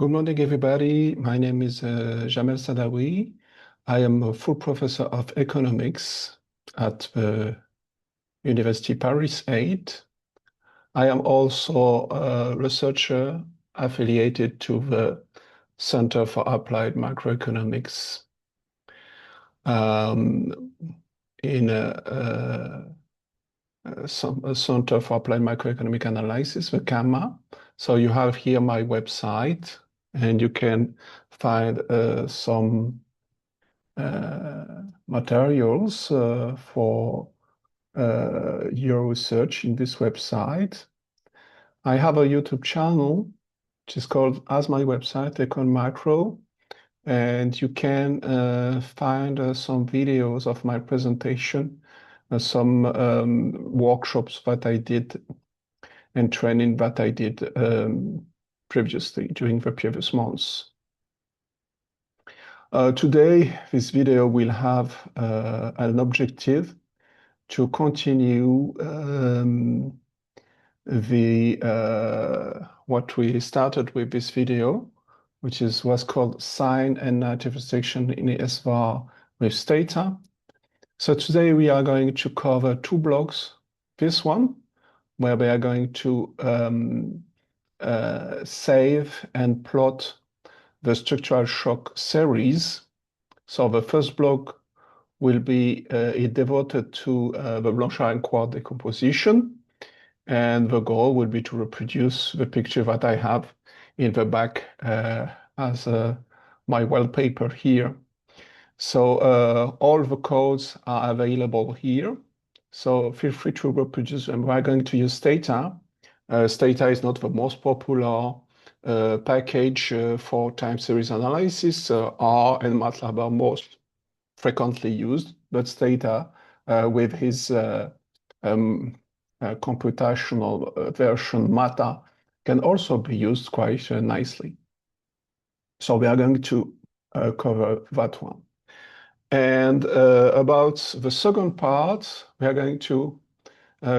Good morning, everybody. My name is Jamel Sadawi. I am a full professor of economics at the University Paris 8. I am also a researcher affiliated to the Center for Applied Macroeconomics in a Center for Applied Macroeconomic Analysis, the CAMA. So you have here my website, and you can find some materials for your research in this website. I have a YouTube channel, which is called, as my website, Econ Macro, and you can find some videos of my presentation, some workshops that I did and training that I did previously during the previous months. Today, this video will have an objective to continue what we started with this video, which was called Sign and Native Restriction in the SVAR with Stata. So today we are going to cover two blocks. This one, where we are going to save and plot the structural shock series. So the first block will be devoted to the Blanchard-Quah decomposition, and the goal will be to reproduce the picture that I have in the back as my wallpaper here. So all the codes are available here. So feel free to reproduce them. We're going to use Stata. Stata is not the most popular package for time series analysis. R and MATLAB are most frequently used, but Stata with his computational version MATA can also be used quite nicely. So we are going to cover that one. And about the second part, we are going to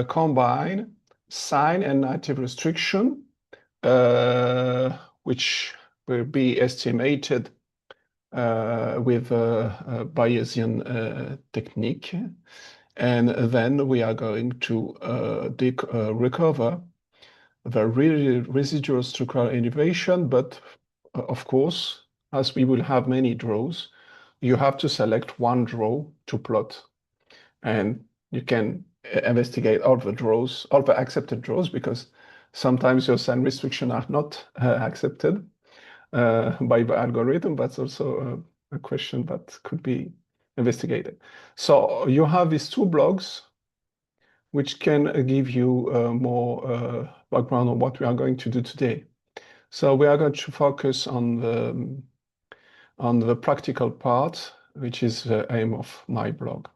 combine sign and native restriction, which will be estimated with a Bayesian technique. And then we are going to recover the residual structural innovation, but of course, as we will have many draws, you have to select one draw to plot. And you can investigate all the draws, all the accepted draws, because sometimes your sign restrictions are not accepted by the algorithm. That's also a question that could be investigated. So you have these two blogs, which can give you more background on what we are going to do today. So we are going to focus on the practical part, which is the aim of my blog.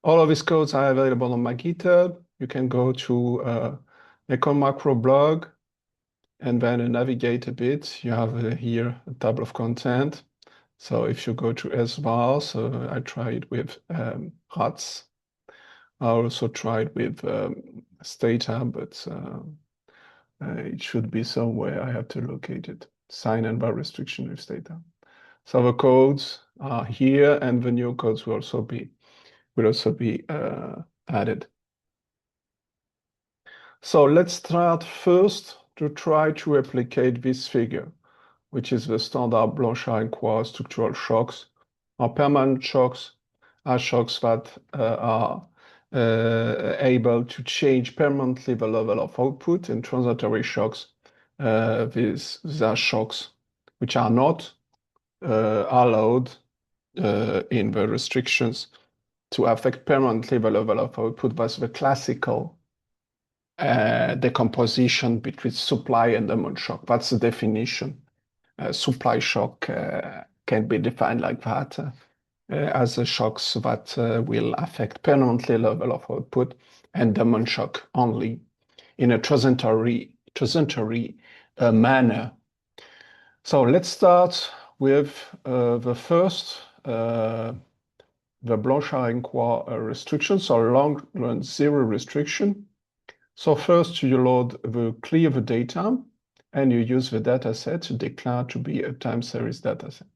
All of these codes are available on my GitHub. You can go to Econ Macro blog and then navigate a bit. You have here a table of content. So if you go to SVAR, so I tried with RATS. I also tried with Stata, but it should be somewhere. I have to locate it. Sign and bar restriction with Stata. So the codes are here, and the new codes will also be added. So let's start first to try to replicate this figure, which is the standard Blanchard-Quah structural shocks. Or permanent shocks are shocks that are able to change permanently the level of output, and transitory shocks, these are shocks which are not allowed in the restrictions to affect permanently the level of output. That's the classical decomposition between supply and demand shock. That's the definition. Supply shock can be defined like that, as the shocks that will affect permanently level of output, and demand shock only in a transitory manner. So let's start with the first, the Blanchard-Quah restriction, so long-run zero restriction. So first you clear the data, and you use the data set to declare to be a time series data set.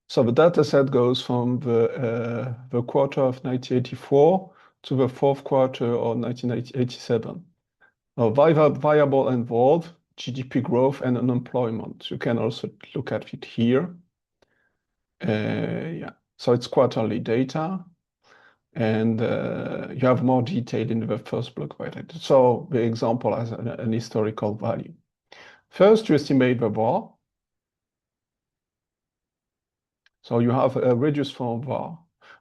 So the data set goes from the quarter of 1984 to the fourth quarter of 1987. Now, variable involved, GDP growth and unemployment. You can also look at it here. Yeah, so it's quarterly data, and you have more detail in the first block. So the example has an historical value. First, you estimate the VAR. So you have a reduced form VAR.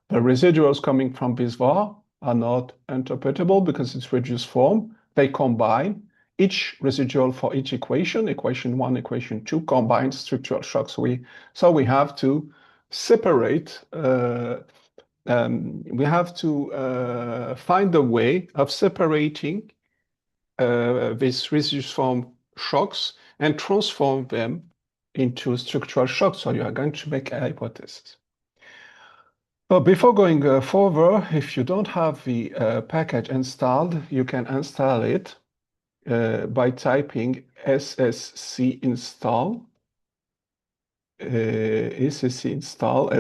The residuals coming from this VAR are not interpretable because it's reduced form. They combine each residual for each equation, equation 1, equation 2, combines structural shocks. So we have to separate, we have to find a way of separating these reduced form shocks and transform them into structural shocks. So you are going to make a hypothesis. But before going further, if you don't have the package installed, you can install it by typing ssc install, and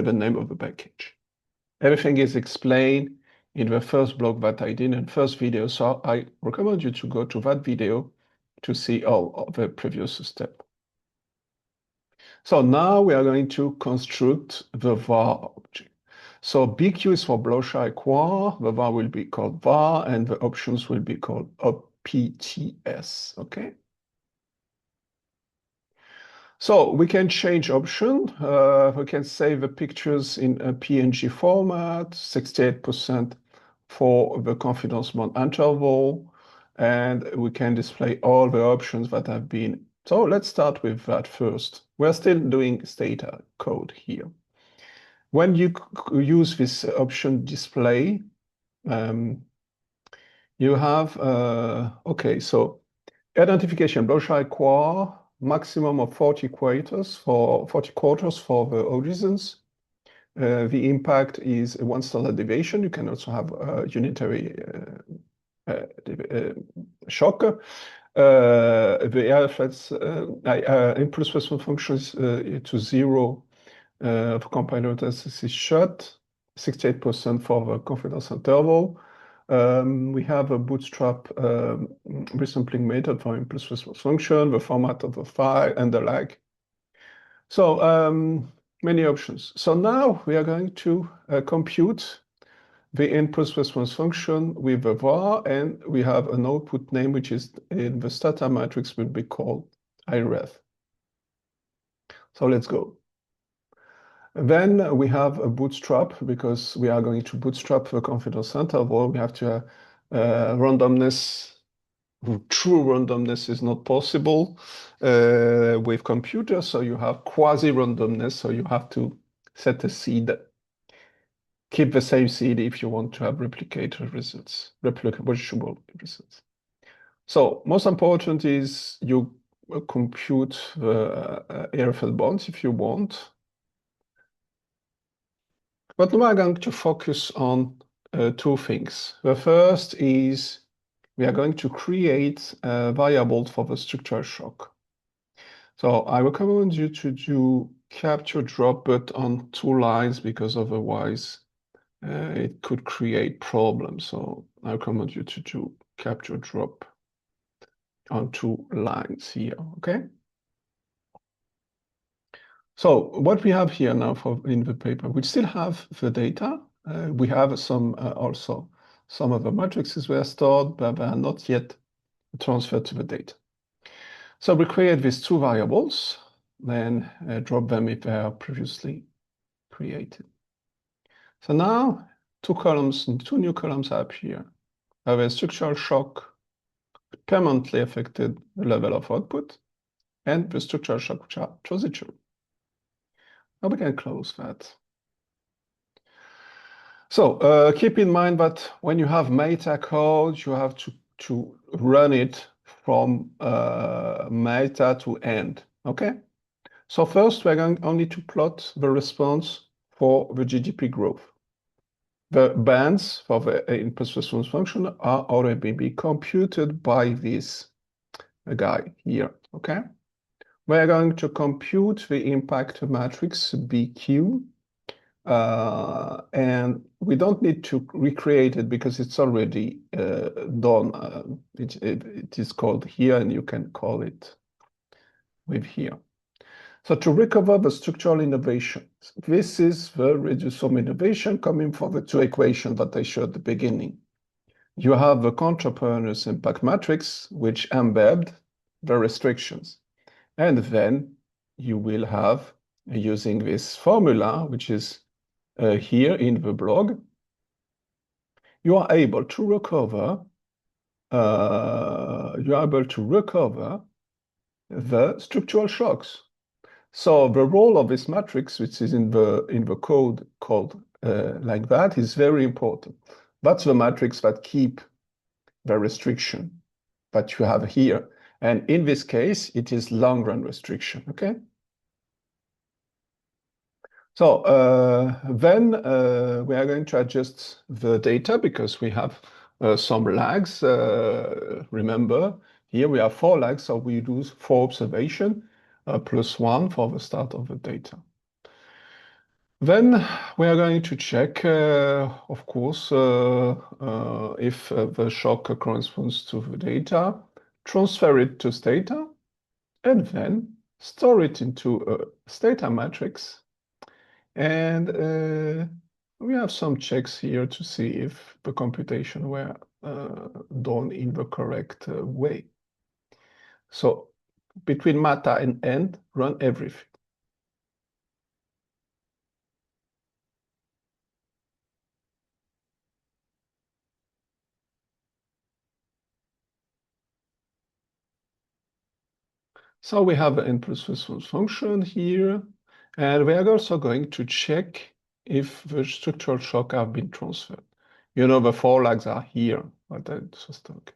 the name of the package. Everything is explained in the first blog that I did in the first video, so I recommend you to go to that video to see all of the previous steps. So now we are going to construct the VAR object. So BQ is for Blanchard-Quah, the VAR will be called VAR, and the options will be called OPTS, okay? So we can change option. We can save the pictures in a PNG format, 68% for the confidence band interval, and we can display all the options that have been. So let's start with that first. We're still doing Stata code here. When you use this option display, you have, okay, so identification, Blanchard-Quah, maximum of 40 quarters for the horizons. The impact is 1 standard deviation. You can also have a unitary shock. The RFS impulse response function is to 0 for compiler test is shut, 68% for the confidence interval. We have a bootstrap resampling method for impulse response function, the format of the file, and the lag. So many options. So now we are going to compute the impulse response function with the VAR, and we have an output name which is in the Stata matrix will be called IREF. So let's go. Then we have a bootstrap because we are going to bootstrap the confidence interval. We have to randomness. True randomness is not possible with computers, so you have quasi-randomness. So you have to set a seed. Keep the same seed if you want to have replicated results, replicable results. So most important is you compute the RFL bonds if you want. But now I'm going to focus on 2 things. The first is we are going to create a variable for the structural shock. So I recommend you to do capture drop, but on 2 lines, because otherwise it could create problems. So I recommend you to do capture drop on 2 lines here, okay? So what we have here now in the paper, we still have the data. We have some also some of the matrices were stored, but they are not yet transferred to the data. So we create these 2 variables, then drop them if they are previously created. So now 2 columns, 2 new columns appear. I have a structural shock permanently affected the level of output, and the structural shock which are transitional. Now we can close that. So keep in mind that when you have meta code, you have to run it from meta to end, okay? So first, we're going only to plot the response for the GDP growth. The bands for the impulse response function are already being computed by this guy here, okay? We're going to compute the impact matrix BQ, and we don't need to recreate it because it's already done. It is called here, and you can call it with here. So to recover the structural innovation, this is the reducible innovation coming from the two equations that I showed at the beginning. You have the contemporaneous impact matrix, which embed the restrictions. And then you will have, using this formula, which is here in the blog, you are able to recover the structural shocks. So the role of this matrix, which is in the code called like that, is very important. That's the matrix that keep the restriction that you have here. And in this case, it is long-run restriction, okay? So then we are going to adjust the data because we have some lags. Remember, here we have 4 lags, so we do 4 observation plus 1 for the start of the data. Then we are going to check, of course, if the shock corresponds to the data, transfer it to Stata, and then store it into a Stata matrix. And we have some checks here to see if the computation were done in the correct way. So between mata and end, run everything. So we have an impulse response function here, and we are also going to check if the structural shock have been transferred. You know, the 4 lags are here, but I just okay.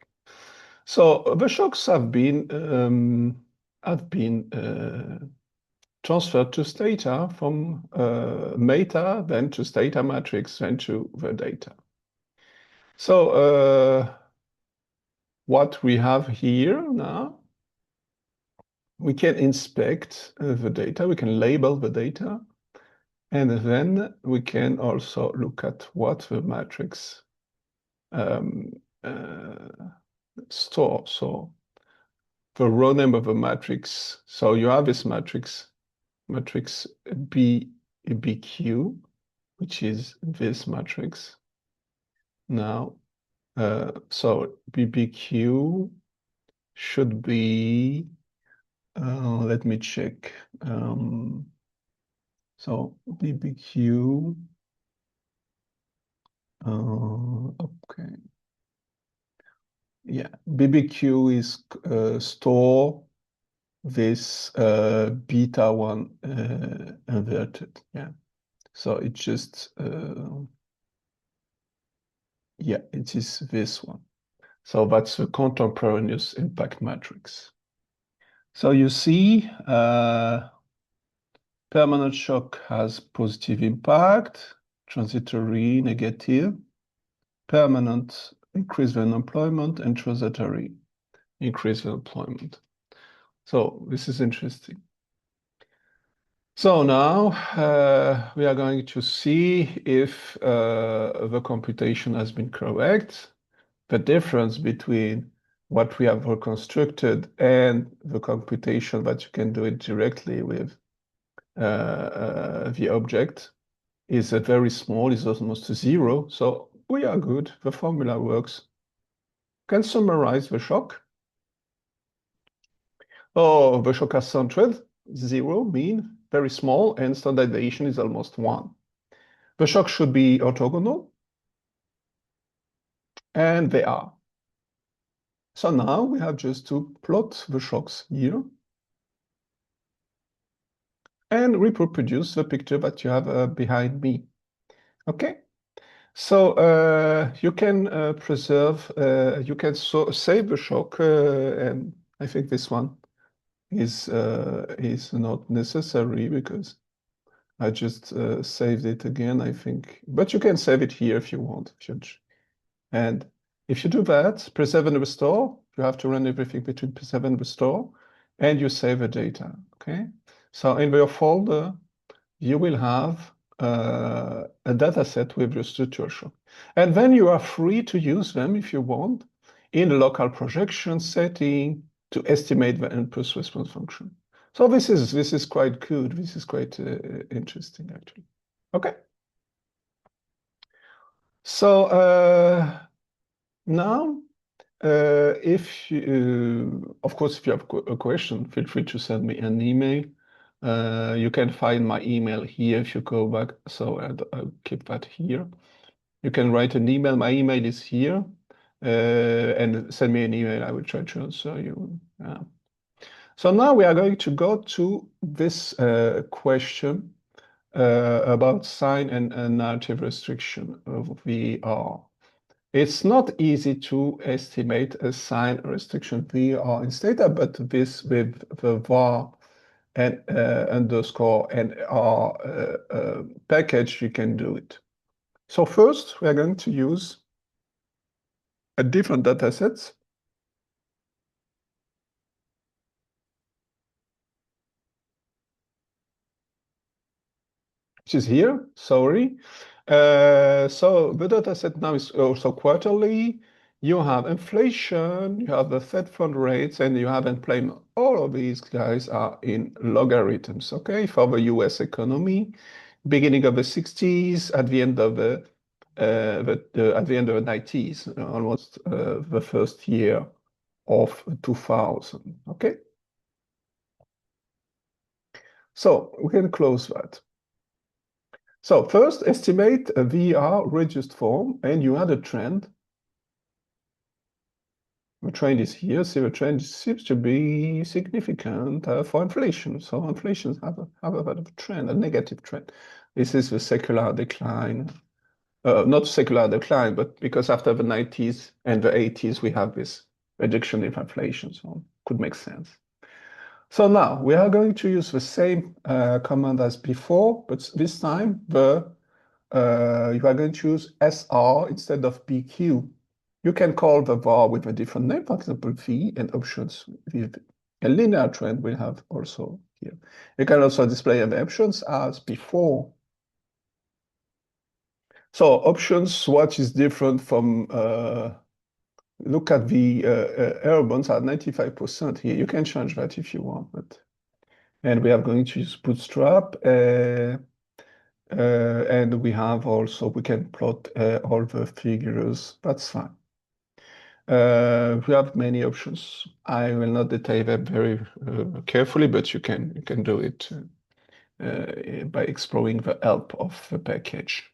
So the shocks have been transferred to Stata from meta, then to Stata matrix, then to the data. So what we have here now, we can inspect the data, we can label the data, and then we can also look at what the matrix stores. So the row name of a matrix, so you have this matrix BQ, which is this matrix. Now, so BBQ should be, let me check. So BBQ, okay. Yeah, BBQ is store this beta one inverted. Yeah, so it just yeah, it is this one. So that's the contemporaneous impact matrix. So you see, permanent shock has positive impact, transitory negative, permanent increase in employment, and transitory increase in employment. So this is interesting. So now we are going to see if the computation has been correct. The difference between what we have reconstructed and the computation that you can do it directly with the object is very small, is almost 0. So we are good. The formula works. Can summarize the shock. Oh, the shock is centered, 0 mean, very small, and standard deviation is almost 1. The shock should be orthogonal, and they are. So now we have just to plot the shocks here and reproduce the picture that you have behind me. Okay, so you can preserve, you can save the shock, and I think this one is not necessary because I just saved it again, I think. But you can save it here if you want. And If you do that, preserve and restore, you have to run everything between preserve and restore, and you save the data, okay? So in your folder, you will have a data set with your structure shock. And then you are free to use them if you want in the local projection setting to estimate the impulse response function. So this is quite good. This is quite interesting, actually. Okay. So now, if you, of course, if you have a question, feel free to send me an email. You can find my email here if you go back. So I'll keep that here. You can write an email. My email is here, and send me an email. I will try to answer you. So now we are going to go to this question about sign and narrative restriction of VR. It's not easy to estimate a sign restriction VR in Stata, but this with the var and underscore and R package, you can do it. So first, we are going to use a different data sets. Which is here, sorry. So the data set now is also quarterly. You have inflation, you have the Fed fund rates, and you have employment. All of these guys are in logarithms, okay, for the US economy, beginning of the 60s, at the end of the at the end of the 90s, almost the first year of 2000, okay? So we can close that. So first, estimate a VR reduced form, and you add a trend. The trend is here. See, the trend seems to be significant for inflation. So inflation have a bit of a trend, a negative trend. This is the secular decline. Not secular decline, but because after the 90s and the 80s, we have this reduction in inflation, so it could make sense. So now we are going to use the same command as before, but this time you are going to use SR instead of BQ. You can call the var with a different name, for example, V, and options with a linear trend we have also here. You can also display the options as before. So options, what is different from, look at the error bonds at 95% here. You can change that if you want, but, and we are going to use bootstrap. And we have also, we can plot all the figures, that's fine. We have many options. I will not detail them very carefully, but you can do it by exploring the help of the package.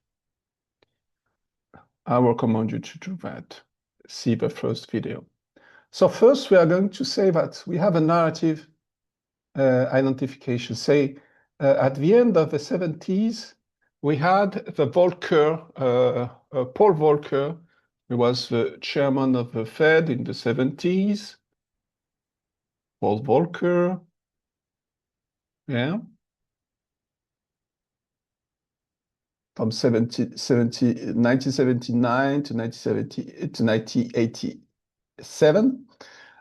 I recommend you to do that. See the first video. So first, we are going to say that we have a narrative identification. Say, at the end of the 70s, we had the Volcker, Paul Volcker, who was the chairman of the Fed in the 70s. Paul Volcker, yeah, from 1979 to 1987.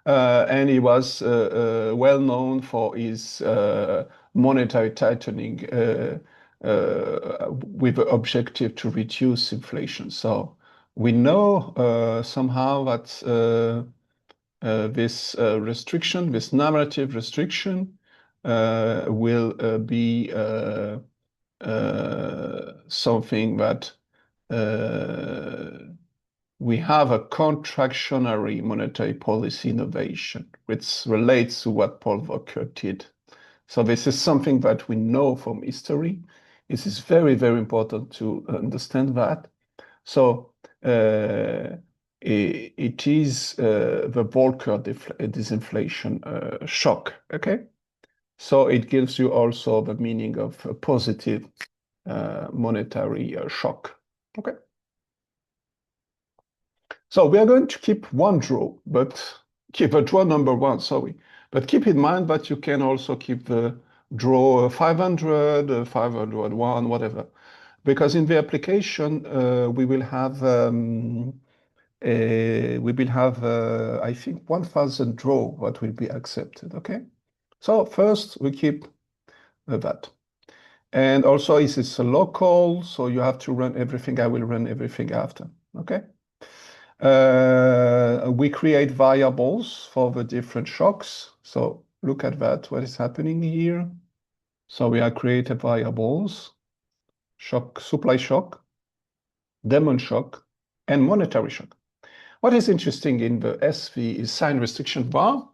And he was well known for his monetary tightening with the objective to reduce inflation. So we know somehow that this restriction, this narrative restriction, will be something that we have a contractionary monetary policy innovation, which relates to what Paul Volcker did. So this is something that we know from history. This is very, very important to understand that. So it is the Volcker disinflation shock, okay? So it gives you also the meaning of a positive monetary shock, okay? So we are going to keep one draw, but keep a draw number one, sorry. But keep in mind that you can also keep the draw 500, 501, whatever. Because in the application, we will have we will have, I think, 1,000 draw what will be accepted, okay? So first we keep that. And also this is a local, so you have to run everything. I will run everything after, okay? We create variables for the different shocks. So look at that, what is happening here. So we have created variables, shock, supply shock, demand shock, and monetary shock. What is interesting in the SV is sign restriction VAR.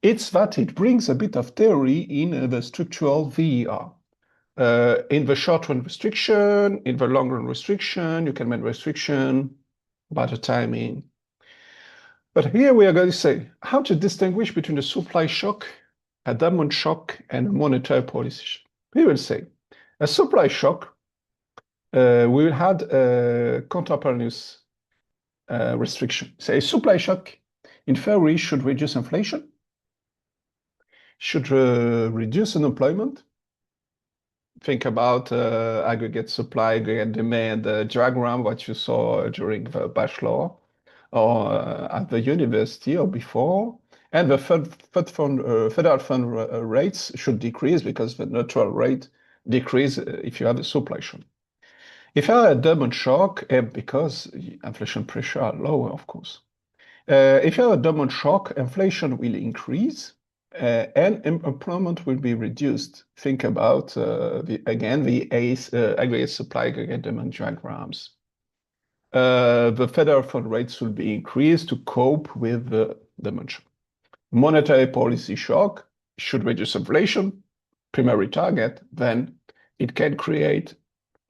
It's that it brings a bit of theory in the structural VAR. In the short-run restriction, in the long-run restriction, you can make restriction by the timing. But here we are going to say how to distinguish between a supply shock, a demand shock, and a monetary policy shock. We will say a supply shock, we will have a contemporaneous restriction. Say a supply shock, in theory, should reduce inflation, should reduce unemployment. Think about aggregate supply, aggregate demand diagram, what you saw during the bachelor or at the university or before. And the federal fund rates should decrease because the neutral rate decrease if you have a supply shock. If you have a demand shock, because inflation pressure are lower, of course. If you have a demand shock, inflation will increase and employment will be reduced. Think about, the aggregate supply, aggregate demand diagrams. The federal fund rates will be increased to cope with the demand shock. Monetary policy shock should reduce inflation, primary target, then it can create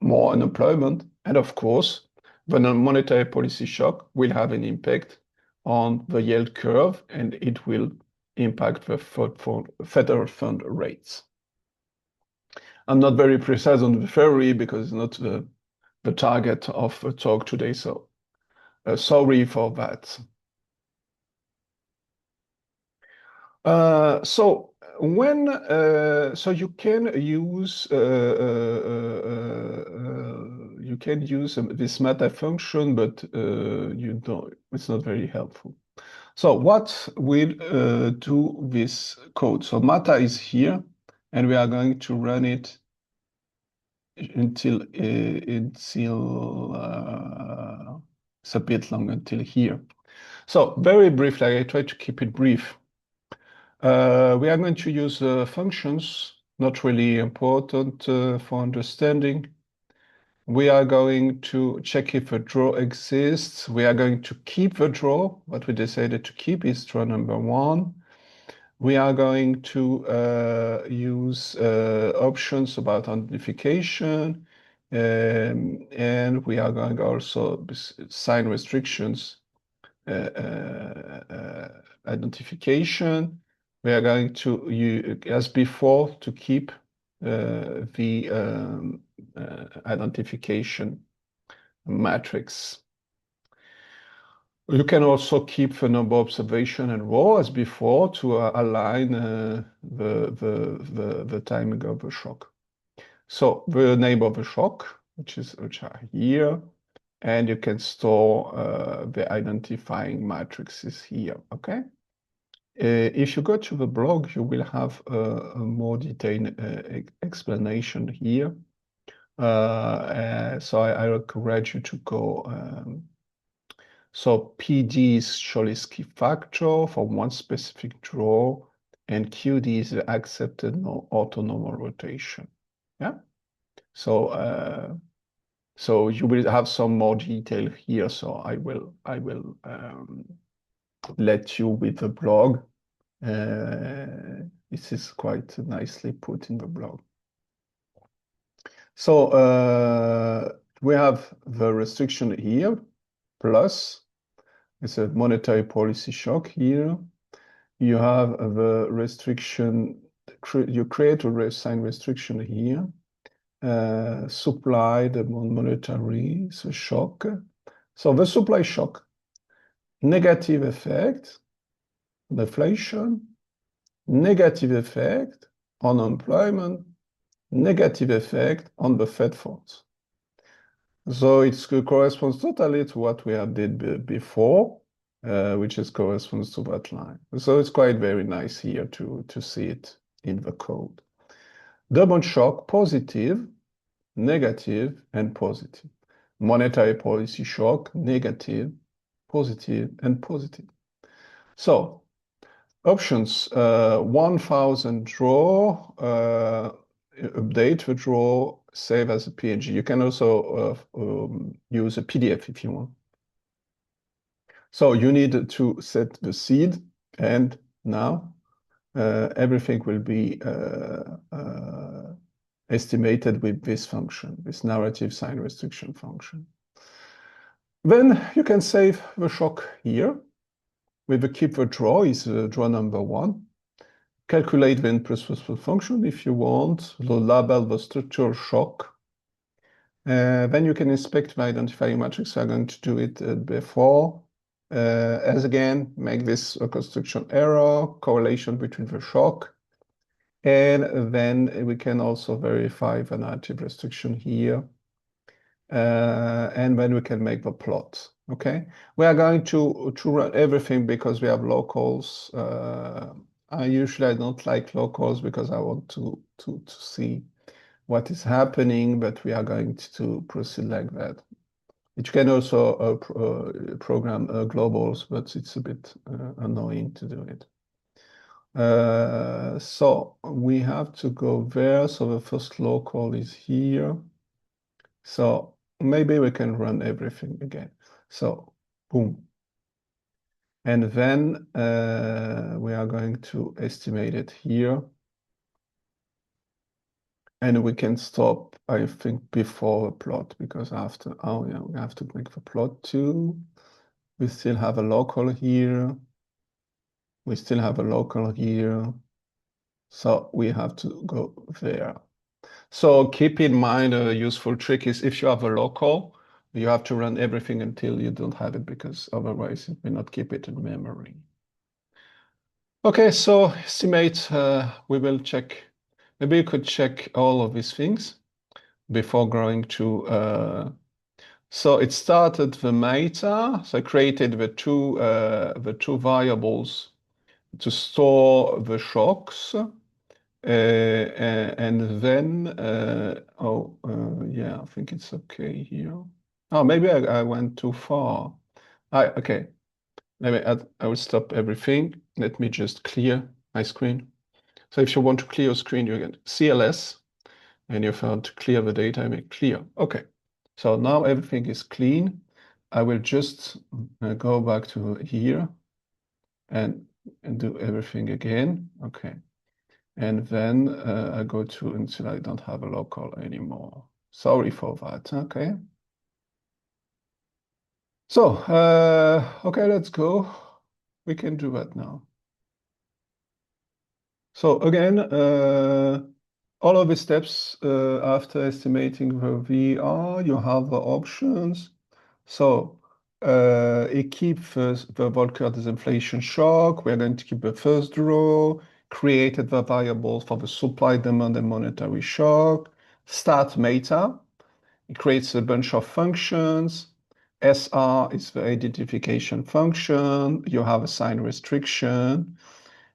more unemployment. And of course, the non-monetary policy shock will have an impact on the yield curve, and it will impact the federal fund rates. I'm not very precise on the theory because it's not the target of the talk today, so sorry for that. So you can use this meta function, but you don't. It's not very helpful. So what will do this code? So meta is here, and we are going to run it until it's a bit long until here. So very briefly, I try to keep it brief. We are going to use functions, not really important for understanding. We are going to check if a draw exists. We are going to keep the draw. What we decided to keep is draw number 1. We are going to use options about identification, and we are going also sign restrictions identification. We are going to, as before, to keep the identification matrix. You can also keep the number observation and row as before to align the timing of the shock. So the name of the shock, which are here, and you can store the identifying matrices here, okay? If you go to the blog, you will have a more detailed explanation here. So I encourage you to go. So PD is Cholesky factor for one specific draw, and QD is the accepted orthonormal rotation. Yeah. So so you will have some more detail here. So I will let you with the blog. This is quite nicely put in the blog. So we have the restriction here, plus it's a monetary policy shock here. You have the restriction, you create a sign restriction here, supply the monetary, so shock. So the supply shock, negative effect, inflation, negative effect on employment, negative effect on the Fed funds. So it corresponds totally to what we had did before, which is corresponds to that line. So it's quite very nice here to see it in the code. Double shock, positive, negative, and positive. Monetary policy shock, negative, positive, and positive. So options, 1000 draw, update the draw, save as a PNG. You can also use a PDF if you want. So you need to set the seed, and now everything will be estimated with this function, this narrative sign restriction function. Then you can save the shock here. With the keep the draw is draw number 1. Calculate the input function if you want, label the structural shock. Then you can inspect the identifying matrix. I'm going to do it before. As again, make this a construction error, correlation between the shock. And then we can also verify the narrative restriction here. And then we can make the plot. Okay, we are going to run everything because we have locals. I don't like locals because I want to see what is happening, but we are going to proceed like that. You can also program globals, but it's a bit annoying to do it. So we have to go there. So the first local is here. So maybe we can run everything again. So boom. And then we are going to estimate it here. And we can stop, I think, before the plot, because after, oh yeah, we have to make the plot too. We still have a local here. We still have a local here. So we have to go there. So keep in mind a useful trick is if you have a local, you have to run everything until you don't have it, because otherwise it will not keep it in memory. Okay, so estimate, we will check. Maybe you could check all of these things before going to, so it started the meta, so I created the two variables to store the shocks. And then, yeah, I think it's okay here. Oh, maybe I went too far. Okay, maybe I will stop everything. Let me just clear my screen. So if you want to clear your screen, you can CLS, and you have to clear the data, I make clear. Okay, so now everything is clean. I will just go back to here and do everything again. Okay. And then I go to until I don't have a local anymore. Sorry for that, okay? So, okay, let's go. We can do that now. So again, all of the steps after estimating the VR, you have the options. So it keeps the Volcker disinflation shock. We're going to keep the first draw, created the variables for the supply, demand, and monetary shock. Start meta. It creates a bunch of functions. SR is the identification function. You have a sign restriction.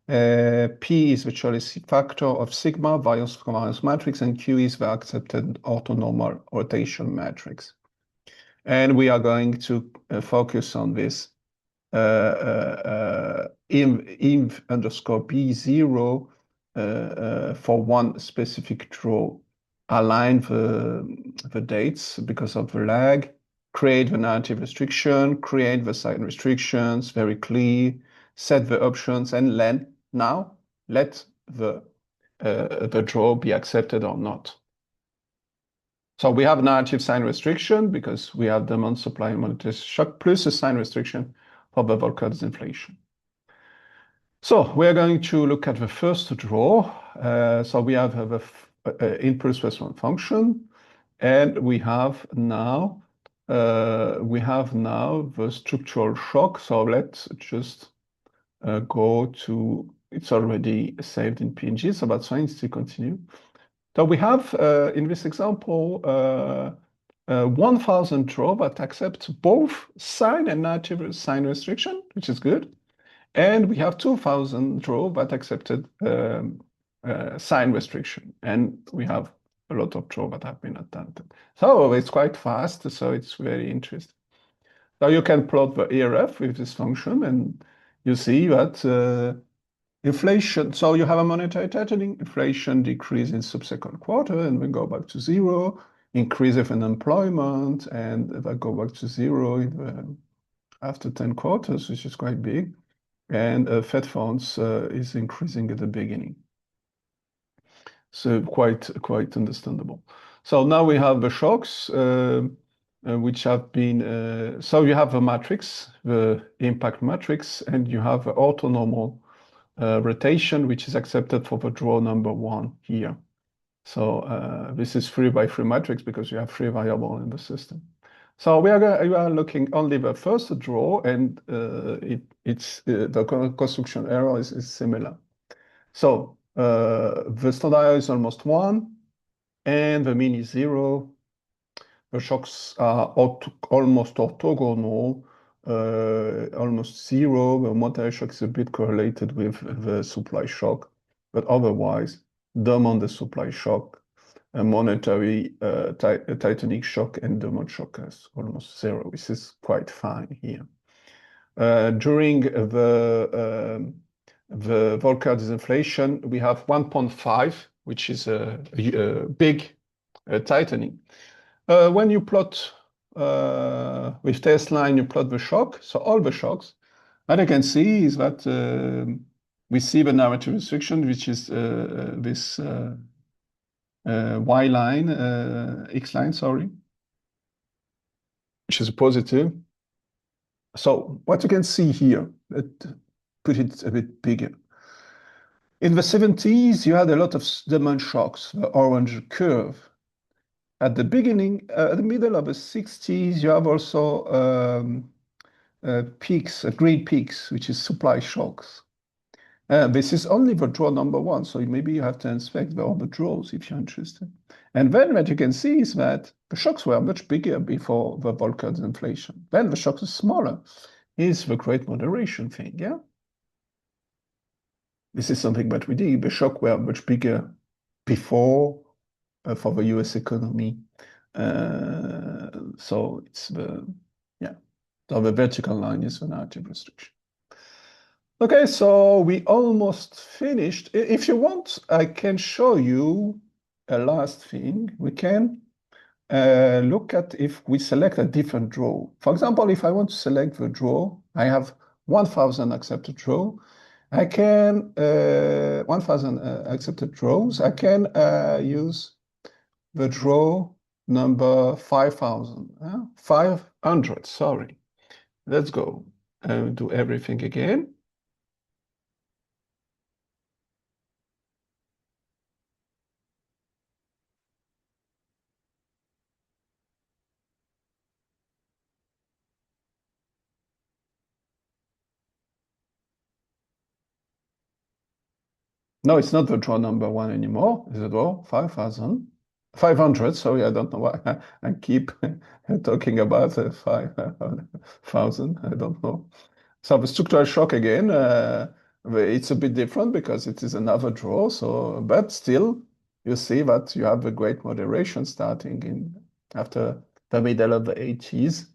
P is the choice factor of sigma, variance matrix, and Q is the accepted orthonormal rotation matrix. And we are going to focus on this inv underscore B0 for one specific draw. Align the dates because of the lag, create the narrative restriction, create the sign restrictions, very clear, set the options, and now let the draw be accepted or not. So we have narrative sign restriction because we have demand, supply, and monetary shock, plus a sign restriction for the Volcker disinflation. So we are going to look at the first draw. So we have the impulse response function, and we have now the structural shock. So let's just go to, it's already saved in PNG, so that's fine, still continue. So we have, in this example, 1,000 draw that accepts both sign and native sign restriction, which is good. And we have 2,000 draw that accepted sign restriction. And we have a lot of draw that have been attempted. So it's quite fast, so it's very interesting. Now you can plot the ERF with this function, and you see that inflation, so you have a monetary tightening, inflation decrease in subsequent quarter, and we go back to zero, increase of unemployment, and that go back to zero after 10 quarters, which is quite big. And Fed funds is increasing at the beginning. So quite understandable. So now we have the shocks, which have been, so you have a matrix, the impact matrix, and you have the orthonormal rotation, which is accepted for the draw number 1 here. So this is 3x3 matrix because you have 3 variables in the system. So we are looking only the first draw, and the construction error is similar. So the standard error is almost 1, and the mean is 0. The shocks are almost orthogonal, almost 0. The monetary shock is a bit correlated with the supply shock, but otherwise, demand the supply shock, a monetary tightening shock, and demand shock is almost 0. This is quite fine here. During the Volcker disinflation, we have 1.5, which is a big tightening. When you plot with test line, you plot the shock, so all the shocks, what I can see is that we see the narrative restriction, which is this Y line, X line, sorry, which is positive. So what you can see here, let's put it a bit bigger. In the 70s, you had a lot of demand shocks, the orange curve. At the beginning, at the middle of the 60s, you have also peaks, green peaks, which is supply shocks. This is only the draw number 1, so maybe you have to inspect the other draws if you're interested. And then what you can see is that the shocks were much bigger before the Volcker disinflation. Then the shocks are smaller. Is the great moderation thing, yeah? This is something that we did. The shocks were much bigger before for the US economy. So it's the, yeah, so the vertical line is the narrative restriction. Okay, so we almost finished. If you want, I can show you a last thing. We can look at if we select a different draw. For example, if I want to select the draw, I have 1,000 accepted draw. I can, 1,000 accepted draws. I can use the draw number 5,000, 500, sorry. Let's go and do everything again. No, it's not the draw number 1 anymore. It's the draw 5,000. 500, sorry, I don't know why I keep talking about 5,000, I don't know. So the structural shock again, it's a bit different because it is another draw, so, but still, you see that you have a great moderation starting in after the middle of the 80s,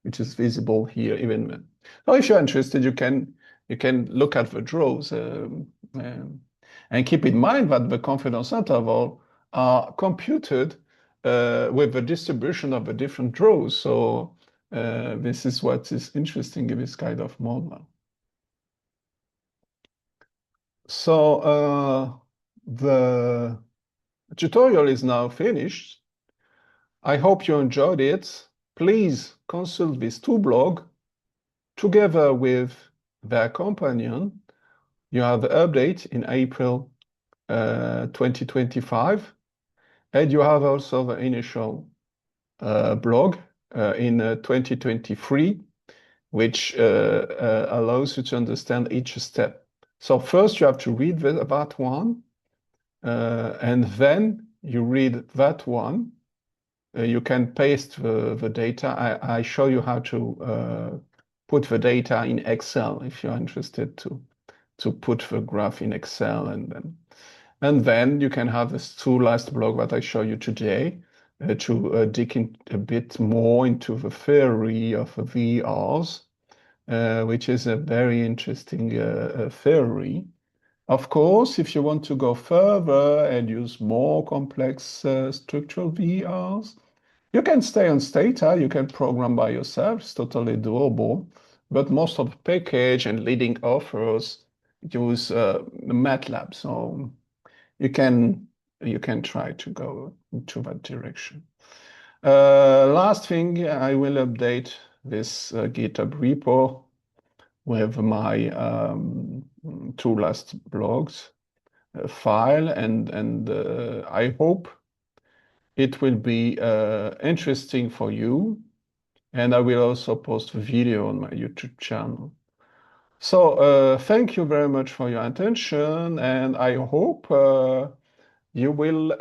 which is visible here even. Now, if you're interested, you can look at the draws and keep in mind that the confidence interval are computed with the distribution of the different draws. So this is what is interesting in this kind of model. So the tutorial is now finished. I hope you enjoyed it. Please consult these 2 blogs together with their companion. You have the update in April 2025. And you have also the initial blog in 2023, which allows you to understand each step. So first you have to read that one, and then you read that one, you can paste the data. I show you how to put the data in Excel if you're interested to put the graph in Excel, and then you can have this two last blog that I show you today to dig in a bit more into the theory of VRs, which is a very interesting theory. Of course, if you want to go further and use more complex structural VRs, you can stay on Stata, you can program by yourself, it's totally doable, but most of the package and leading authors use MATLAB, so you can try to go into that direction. Last thing, I will update this GitHub repo with my two last blogs file, and I hope it will be interesting for you. And I will also post a video on my YouTube channel. So thank you very much for your attention, and I hope you will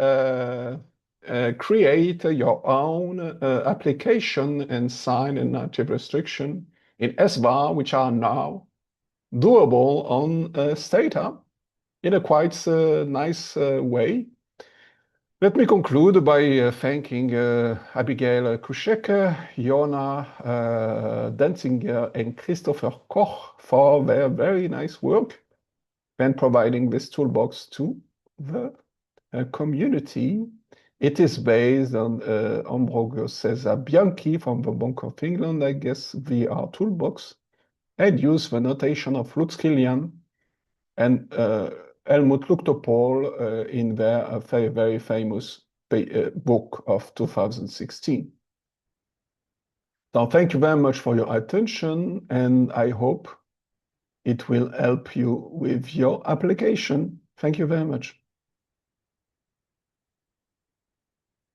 create your own application and sign and native restriction in SVAR, which are now doable on Stata in a quite nice way. Let me conclude by thanking Abigail Kuschecke, Jona Denzinger, and Christopher Koch for their very nice work when providing this toolbox to the community. It is based on Ambrogio Cesar Bianchi from the Bank of England, I guess, VR toolbox, and use the notation of Lutz Kilian and Helmut Luchtopol in their very famous book of 2016. So thank you very much for your attention, and I hope it will help you with your application. Thank you very much.